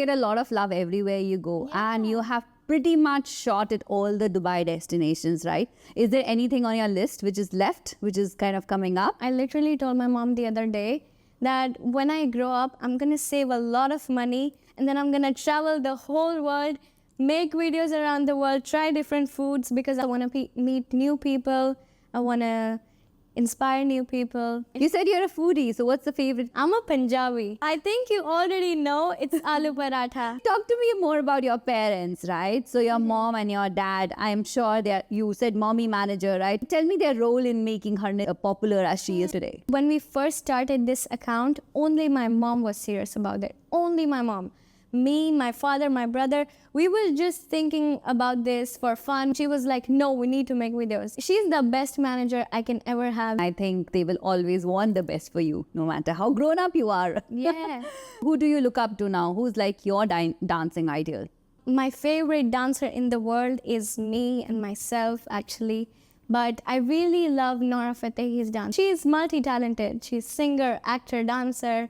get a lot of love everywhere you go. Yeah. And you have pretty much shot at all the Dubai destinations, right? Is there anything on your list which is left, which is kind of coming up? I literally told my mom the other day that when I grow up, I'm gonna save a lot of money and then I'm gonna travel the whole world, make videos around the world, try different foods because I wanna meet new people. I wanna inspire new people. You said you're a foodie, so what's the favorite? I'm a Punjabi. I think you already know it's aloo paratha. Talk to me more about your parents, right? So your mom and your dad, I'm sure you said mommy manager, right? Tell me their role in making her popular as she is today. When we first started this account, only my mom was serious about it. Only my mom. Me, my father, my brother, we were just thinking about this for fun. She was like, no, we need to make videos. She's the best manager I can ever have. I think they will always want the best for you, no matter how grown up you are. Yeah. Who do you look up to now? Who's like your dancing ideal? My favorite dancer in the world is me and myself, actually. But I really love Nora Fatehi's dance. She is multi-talented. She's singer, actor, dancer.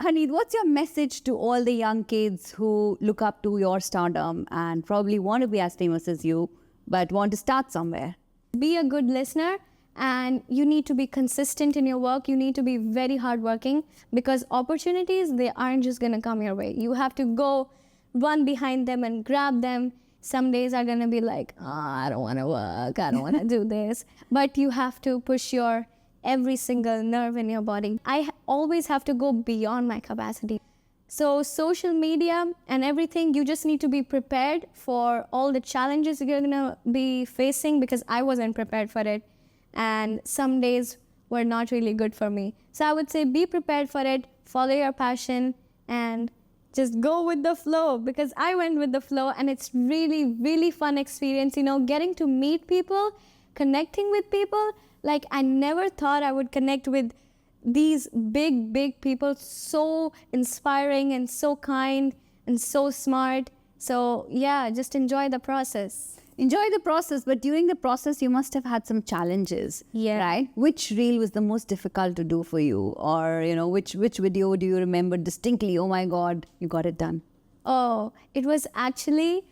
Haneed, what's your message to all the young kids who look up to your stardom and probably want to be as famous as you, but want to start somewhere? Be a good listener, and you need to be consistent in your work. You need to be very hardworking because opportunities, they aren't just going to come your way. You have to go run behind them and grab them. Some days are going to be like, oh, I don't want to work. I don't want to do this. But you have to push your every single nerve in your body. I always have to go beyond my capacity. So social media and everything, you just need to be prepared for all the challenges you're gonna be facing because I wasn't prepared for it. And some days were not really good for me. So I would say be prepared for it, follow your passion, and just go with the flow because I went with the flow and it's really, really fun experience, you know, getting to meet people, connecting with people. Like, I never thought I would connect with these big, big people, so inspiring and so kind and so smart. So yeah, just enjoy the process. Enjoy the process, but during the process, you must have had some challenges, Yeah. right? Which reel was the most difficult to do for you? Or, you know, which video do you remember distinctly? Oh my God, you got it done. Oh, it was actually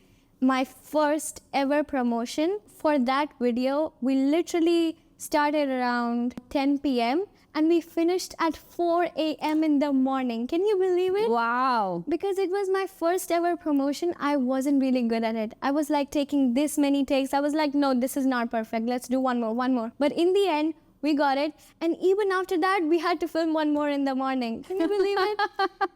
my first ever promotion. For that video, we literally started around 10 p.m. and we finished at 4 a.m. in the morning. Can you believe it? Wow. Because it was my first ever promotion, I wasn't really good at it. I was like taking this many takes. I was like, no, this is not perfect. Let's do one more. But in the end, we got it. And even after that, we had to film one more in the morning. Can you believe it?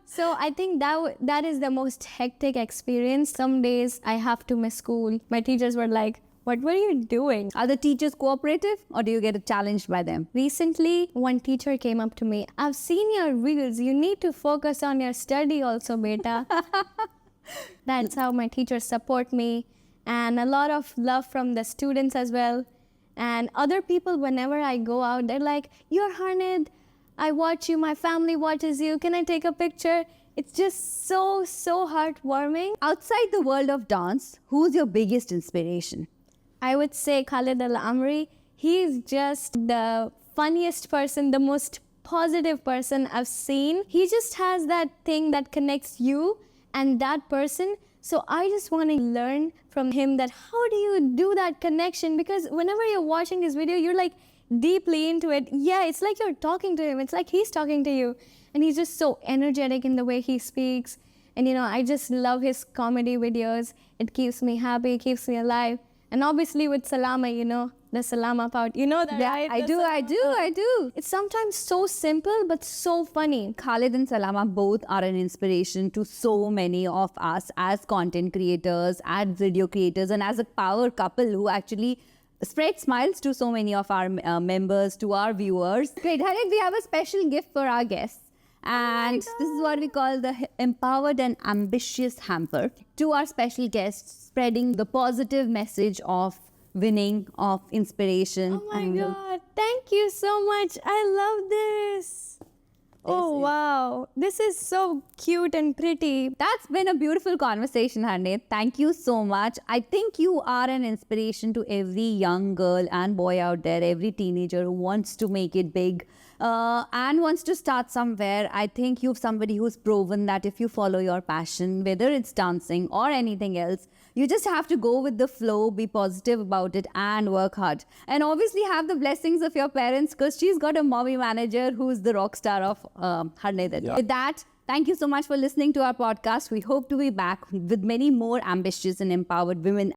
So I think that is the most hectic experience. Some days I have to miss school. My teachers were like, what were you doing? Are the teachers cooperative or do you get challenged by them? Recently, one teacher came up to me. I've seen your reels. You need to focus on your study also, beta. That's how my teachers support me. And a lot of love from the students as well. And other people, whenever I go out, they're like, you're Haneed. I watch you. My family watches you. Can I take a picture? It's just so heartwarming. Outside the world of dance, who's your biggest inspiration? I would say Khalid Al Amri. He's just the funniest person, the most positive person I've seen. He just has that thing that connects you and that person. So I just want to learn from him that how do you do that connection? Because whenever you're watching his video, you're like deeply into it. Yeah, it's like you're talking to him. It's like he's talking to you. And he's just so energetic in the way he speaks. And you know, I just love his comedy videos. It keeps me happy, keeps me alive. And obviously with Salama, you know, the Salama part. You know that, Yeah, right? I do. It's sometimes so simple, but so funny. Khalid and Salama both are an inspiration to so many of us as content creators, as video creators, and as a power couple who actually spread smiles to so many of our members, to our viewers. Great, Haneed, we have a special gift for our guests. And this is what we call the Empowered and Ambitious Hamper. To our special guests, spreading the positive message of winning, of inspiration. Oh my God, thank you so much. I love this. Oh, wow. This is so cute and pretty. That's been a beautiful conversation, Harneet. Thank you so much. I think you are an inspiration to every young girl and boy out there, every teenager who wants to make it big and wants to start somewhere. I think you're somebody who's proven that if you follow your passion, whether it's dancing or anything else, you just have to go with the flow, be positive about it, and work hard. And obviously have the blessings of your parents, because she's got a mommy manager who's the rock star of Harneet. Yeah. With that, thank you so much for listening to our podcast. We hope to be back with many more ambitious and empowered women